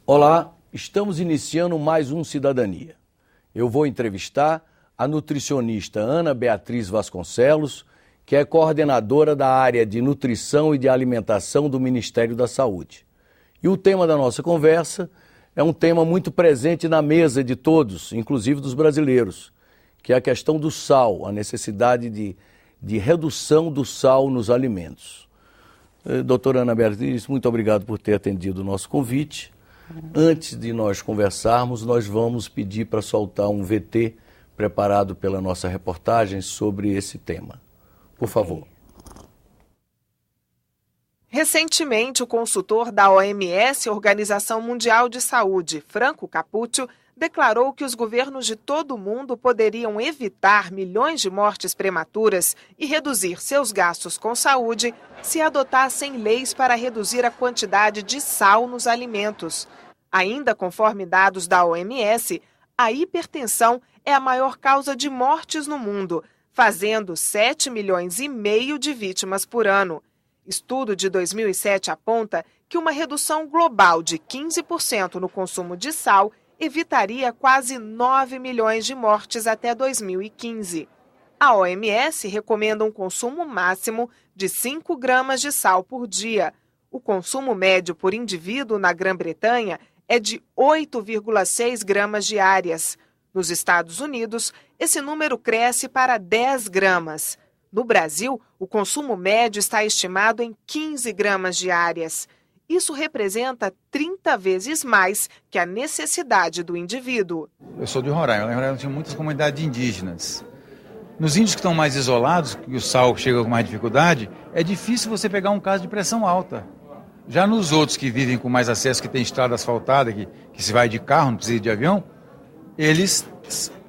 Olá, estamos iniciando mais um Cidadania. Eu vou entrevistar a nutricionista Ana Beatriz Vasconcelos, que é coordenadora da área de nutrição e de alimentação do Ministério da Saúde. E o tema da nossa conversa é um tema muito presente na mesa de todos, inclusive dos brasileiros, que é a questão do sal, a necessidade de redução do sal nos alimentos. Doutora Ana Beatriz, muito obrigado por ter atendido o nosso convite. Antes de nós conversarmos, nós vamos pedir para soltar um VT preparado pela nossa reportagem sobre esse tema. Por favor. Recentemente, o consultor da OMS, Organização Mundial de Saúde, Franco Capúcio, declarou que os governos de todo o mundo poderiam evitar milhões de mortes prematuras e reduzir seus gastos com saúde se adotassem leis para reduzir a quantidade de sal nos alimentos. Ainda conforme dados da OMS, a hipertensão é a maior causa de mortes no mundo, fazendo 7,5 milhões de vítimas por ano. Estudo de 2007 aponta que uma redução global de 15% no consumo de sal evitaria quase 9 milhões de mortes até 2015. A OMS recomenda um consumo máximo de 5 gramas de sal por dia. O consumo médio por indivíduo na Grã-Bretanha é de 8,6 gramas diárias. Nos Estados Unidos, esse número cresce para 10 gramas. No Brasil, o consumo médio está estimado em 15 gramas diárias. Isso representa 30 vezes mais que a necessidade do indivíduo. Eu sou de Roraima. Em Roraima tem muitas comunidades indígenas. Nos índios que estão mais isolados, que o sal chega com mais dificuldade, é difícil você pegar um caso de pressão alta. Já nos outros que vivem com mais acesso, que tem estrada asfaltada, que se vai de carro, não precisa ir de avião, eles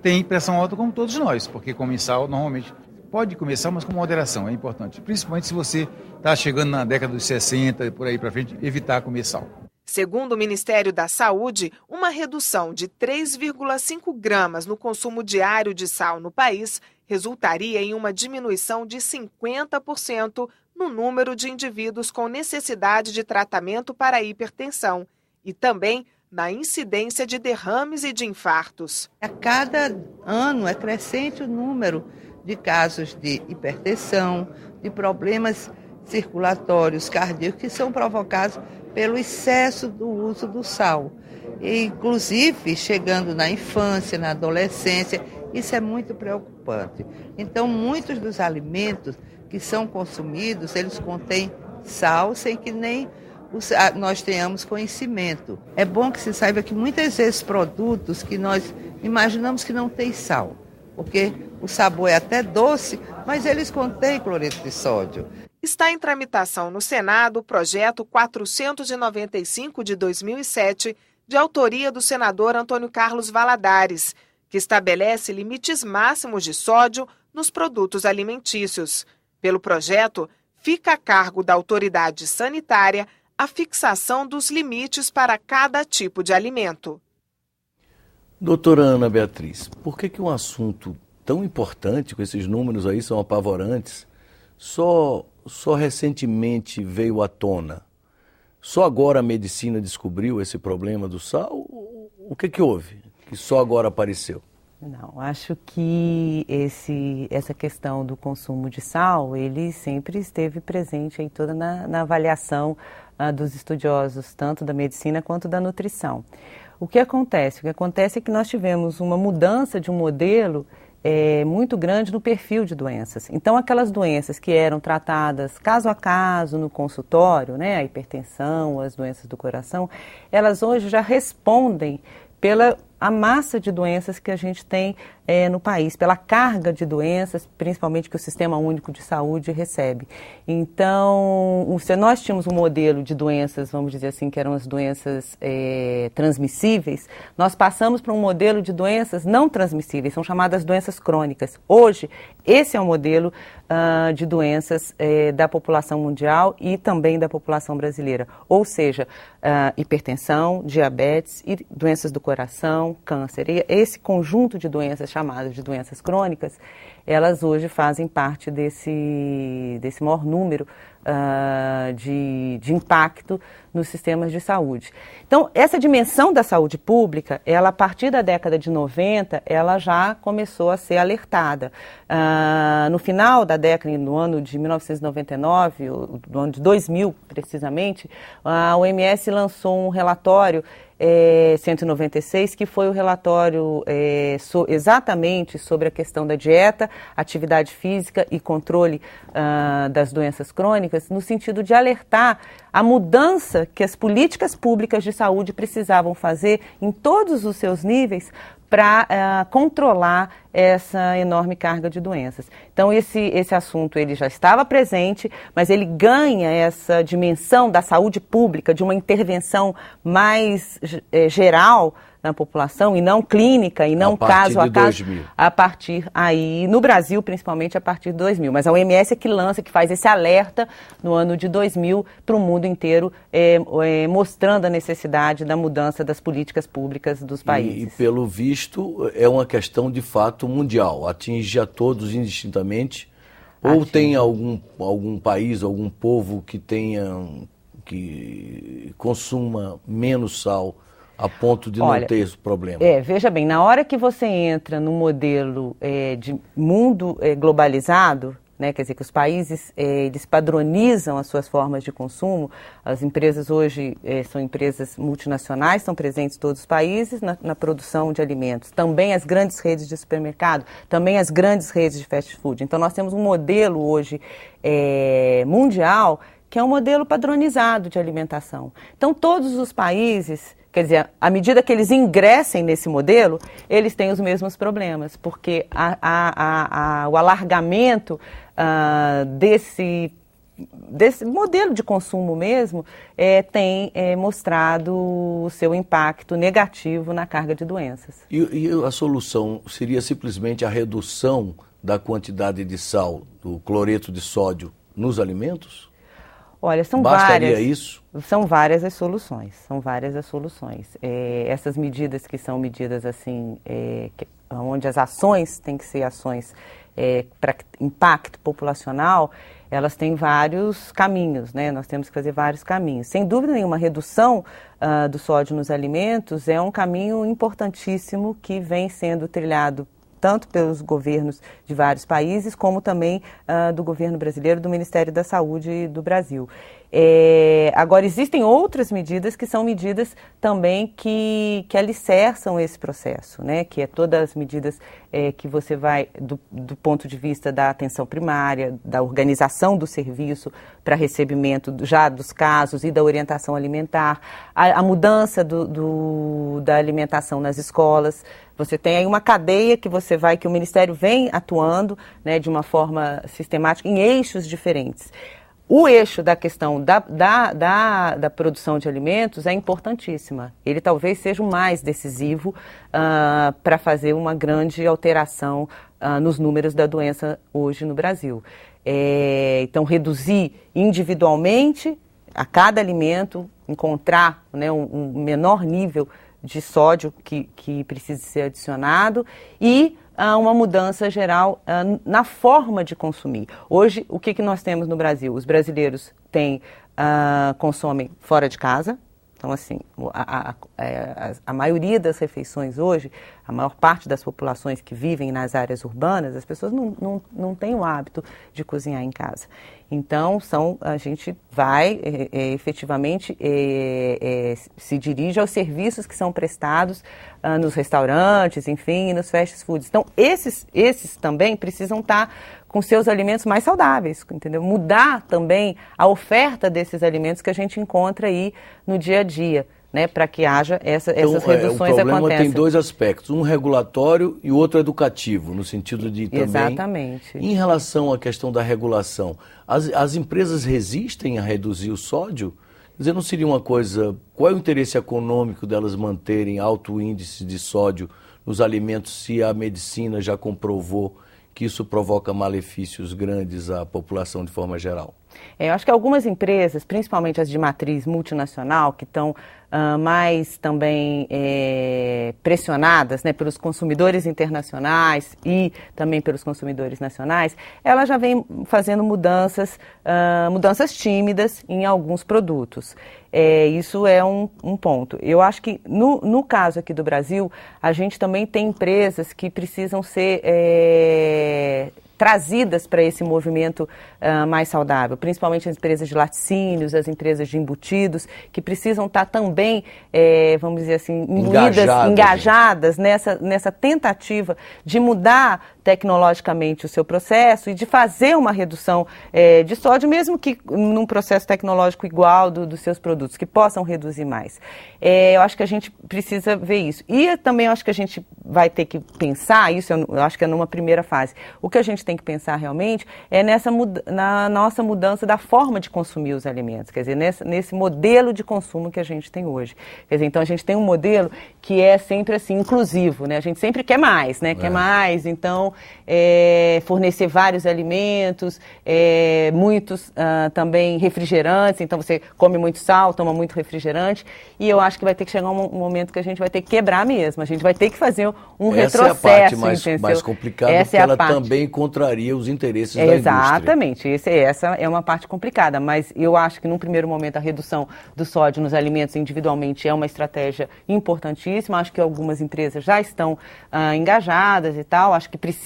têm pressão alta como todos nós, porque comem sal normalmente. Pode comer sal, mas com moderação, é importante. Principalmente se você está chegando na década dos 60, por aí para frente, evitar comer sal. Segundo o Ministério da Saúde, uma redução de 3,5 gramas no consumo diário de sal no país resultaria em uma diminuição de 50% no número de indivíduos com necessidade de tratamento para a hipertensão e também na incidência de derrames e de infartos. A cada ano é crescente o número de casos de hipertensão, de problemas circulatórios cardíacos que são provocados pelo excesso do uso do sal. E, inclusive, chegando na infância, na adolescência, isso é muito preocupante. Então, muitos dos alimentos que são consumidos, eles contêm sal sem que nem nós tenhamos conhecimento. É bom que se saiba que muitas vezes produtos que nós imaginamos que não têm sal, porque o sabor é até doce, mas eles contêm cloreto de sódio. Está em tramitação no Senado o projeto 495 de 2007, de autoria do senador Antônio Carlos Valadares, que estabelece limites máximos de sódio nos produtos alimentícios. Pelo projeto, fica a cargo da autoridade sanitária a fixação dos limites para cada tipo de alimento. Doutora Ana Beatriz, por que um assunto tão importante, com esses números aí são apavorantes, só recentemente veio à tona? Só agora a medicina descobriu esse problema do sal? O que houve que só agora apareceu? Não, acho que essa questão do consumo de sal, ele sempre esteve presente aí toda na avaliação dos estudiosos, tanto da medicina quanto da nutrição. O que acontece? O que acontece é que nós tivemos uma mudança de um modelo muito grande no perfil de doenças. Então, aquelas doenças que eram tratadas caso a caso no consultório, né, a hipertensão, as doenças do coração, elas hoje já respondem pela a massa de doenças que a gente tem no país, pela carga de doenças, principalmente que o Sistema Único de Saúde recebe. Então, se nós tínhamos um modelo de doenças, vamos dizer assim, que eram as doenças transmissíveis, nós passamos para um modelo de doenças não transmissíveis, são chamadas doenças crônicas. Hoje, esse é o modelo de doenças da população mundial e também da população brasileira. Ou seja, hipertensão, diabetes e doenças do coração, câncer. E esse conjunto de doenças chamadas de doenças crônicas, elas hoje fazem parte desse maior número de impacto nos sistemas de saúde. Então, essa dimensão da saúde pública, ela, a partir da década de 90, ela já começou a ser alertada. No final da década, no ano de 1999, no ano de 2000, precisamente, a OMS lançou um relatório 196, que foi o relatório exatamente sobre a questão da dieta, atividade física e controle das doenças crônicas, no sentido de alertar a mudança que as políticas públicas de saúde precisavam fazer em todos os seus níveis para controlar essa enorme carga de doenças. Então, esse assunto ele já estava presente, mas ele ganha essa dimensão da saúde pública, de uma intervenção mais geral na população, e não clínica, e não caso a caso, a partir aí, no Brasil, principalmente a partir de 2000. Mas a OMS é que lança, que faz esse alerta no ano de 2000 para o mundo inteiro, mostrando a necessidade da mudança das políticas públicas dos países. E pelo visto, é uma questão de fato mundial, atinge a todos indistintamente, ou tem algum país, algum povo que consuma menos sal a ponto de não ter esse problema? Veja bem, na hora que você entra no modelo de mundo globalizado, né, quer dizer que os países eles padronizam as suas formas de consumo, as empresas hoje são empresas multinacionais, estão presentes em todos os países na produção de alimentos, também as grandes redes de supermercado, também as grandes redes de fast food. Então nós temos um modelo hoje mundial que é um modelo padronizado de alimentação. Então todos os países, quer dizer, à medida que eles ingressem nesse modelo, eles têm os mesmos problemas, porque o alargamento desse modelo de consumo mesmo tem mostrado o seu impacto negativo na carga de doenças. E a solução seria simplesmente a redução da quantidade de sal, do cloreto de sódio nos alimentos? Olha, Bastaria isso? São várias as soluções, essas medidas que são medidas assim, onde as ações têm que ser ações para impacto populacional, elas têm vários caminhos, né? Nós temos que fazer vários caminhos. Sem dúvida nenhuma, a redução do sódio nos alimentos é um caminho importantíssimo que vem sendo trilhado tanto pelos governos de vários países, como também do governo brasileiro, do Ministério da Saúde do Brasil. Agora, existem outras medidas que são medidas também que alicerçam esse processo, né? Que é todas as medidas que você vai, do ponto de vista da atenção primária, da organização do serviço para recebimento já dos casos e da orientação alimentar, a mudança da alimentação nas escolas. Você tem aí uma cadeia que o Ministério vem atuando, né, de uma forma sistemática em eixos diferentes. O eixo da questão da produção de alimentos é importantíssima. Ele talvez seja o mais decisivo para fazer uma grande alteração nos números da doença hoje no Brasil. Então, reduzir individualmente a cada alimento, encontrar, né, um menor nível de sódio que precisa ser adicionado e uma mudança geral na forma de consumir. Hoje, o que nós temos no Brasil? Os brasileiros consomem fora de casa. Então, assim, a maioria das refeições hoje, a maior parte das populações que vivem nas áreas urbanas, as pessoas não têm o hábito de cozinhar em casa. Então, a gente vai efetivamente se dirige aos serviços que são prestados nos restaurantes, enfim, e nos fast foods. Então, esses também precisam estar com seus alimentos mais saudáveis, entendeu? Mudar também a oferta desses alimentos que a gente encontra aí no dia a dia, né, para que haja essas reduções aconteçam. O problema tem dois aspectos, um regulatório e o outro educativo, no sentido de também... Exatamente. Em relação à questão da regulação, as empresas resistem a reduzir o sódio? Quer dizer, não seria uma coisa... Qual é o interesse econômico delas manterem alto índice de sódio nos alimentos se a medicina já comprovou que isso provoca malefícios grandes à população de forma geral? Eu acho que algumas empresas, principalmente as de matriz multinacional, que estão mais também pressionadas, né, pelos consumidores internacionais e também pelos consumidores nacionais, elas já vêm fazendo mudanças tímidas em alguns produtos. Isso é um ponto. Eu acho que no caso aqui do Brasil, a gente também tem empresas que precisam ser trazidas para esse movimento mais saudável, principalmente as empresas de laticínios, as empresas de embutidos, que precisam estar também, vamos dizer assim, engajadas nessa tentativa de mudar tecnologicamente o seu processo e de fazer uma redução de sódio, mesmo que num processo tecnológico igual dos seus produtos, que possam reduzir mais. Eu acho que a gente precisa ver isso. E também eu acho que a gente vai ter que pensar, isso eu acho que é numa primeira fase, o que a gente tem que pensar realmente é na nossa mudança da forma de consumir os alimentos, quer dizer, nesse modelo de consumo que a gente tem hoje. Quer dizer, então a gente tem um modelo que é sempre assim, inclusivo, né? A gente sempre quer mais, né? Quer mais, então fornecer vários alimentos, muitos também refrigerantes, então você come muito sal, toma muito refrigerante, e eu acho que vai ter que chegar um momento que a gente vai ter que quebrar mesmo, a gente vai ter que fazer um retrocesso. Essa é a parte mais complicada, porque ela também contraria os interesses da indústria. Exatamente, essa é uma parte complicada, mas eu acho que num primeiro momento a redução do sódio nos alimentos individualmente é uma estratégia importantíssima, acho que algumas empresas já estão engajadas e tal, acho que precisa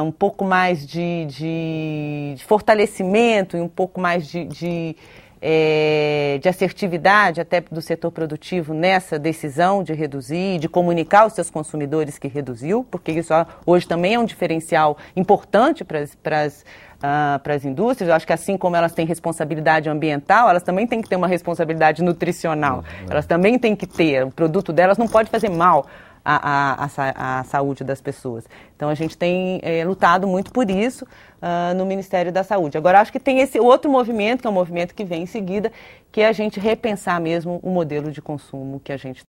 um pouco mais de fortalecimento e um pouco mais de assertividade até do setor produtivo nessa decisão de reduzir, de comunicar aos seus consumidores que reduziu, porque isso hoje também é um diferencial importante para as indústrias. Eu acho que assim como elas têm responsabilidade ambiental, elas também têm que ter uma responsabilidade nutricional. Elas também têm que ter, o produto delas não pode fazer mal à saúde das pessoas. Então a gente tem lutado muito por isso no Ministério da Saúde. Agora acho que tem esse outro movimento, que é um movimento que vem em seguida, que é a gente repensar mesmo o modelo de consumo que a gente